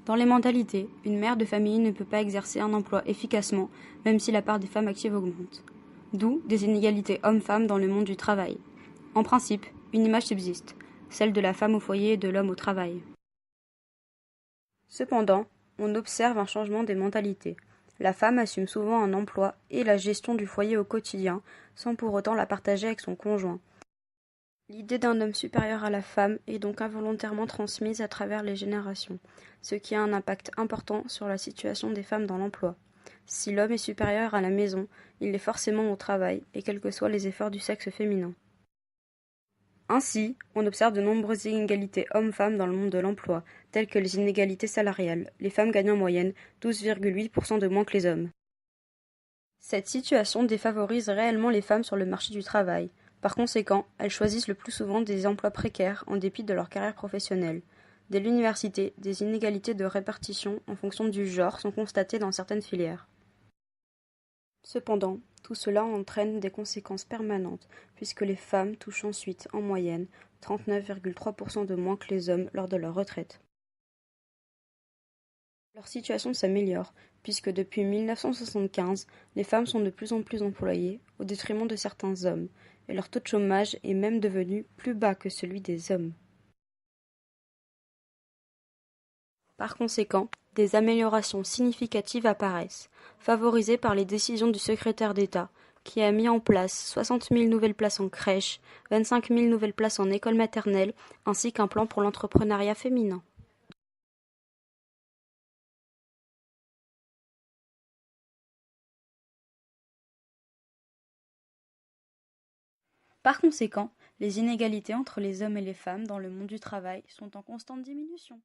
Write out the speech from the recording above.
Dans les mentalités, une mère de famille ne peut pas exercer un emploi efficacement, même si la part des femmes actives augmente. D'où des inégalités hommes-femmes dans le monde du travail. En principe, une image subsiste, celle de la femme au foyer et de l'homme au travail. Cependant, on observe un changement des mentalités. La femme assume souvent un emploi et la gestion du foyer au quotidien, sans pour autant la partager avec son conjoint. L'idée d'un homme supérieur à la femme est donc involontairement transmise à travers les générations, ce qui a un impact important sur la situation des femmes dans l'emploi. Si l'homme est supérieur à la maison, il l'est forcément au travail, et quels que soient les efforts du sexe féminin. Ainsi, on observe de nombreuses inégalités hommes-femmes dans le monde de l'emploi, telles que les inégalités salariales. Les femmes gagnent en moyenne 12,8% de moins que les hommes. Cette situation défavorise réellement les femmes sur le marché du travail. Par conséquent, elles choisissent le plus souvent des emplois précaires en dépit de leur carrière professionnelle. Dès l'université, des inégalités de répartition en fonction du genre sont constatées dans certaines filières. Cependant, tout cela entraîne des conséquences permanentes, puisque les femmes touchent ensuite, en moyenne, 39,3% de moins que les hommes lors de leur retraite. Leur situation s'améliore, puisque depuis 1975, les femmes sont de plus en plus employées, au détriment de certains hommes, et leur taux de chômage est même devenu plus bas que celui des hommes. Par conséquent, des améliorations significatives apparaissent, favorisées par les décisions du secrétaire d'État, qui a mis en place 60 000 nouvelles places en crèche, 25 000 nouvelles places en école maternelle, ainsi qu'un plan pour l'entrepreneuriat féminin. Par conséquent, les inégalités entre les hommes et les femmes dans le monde du travail sont en constante diminution.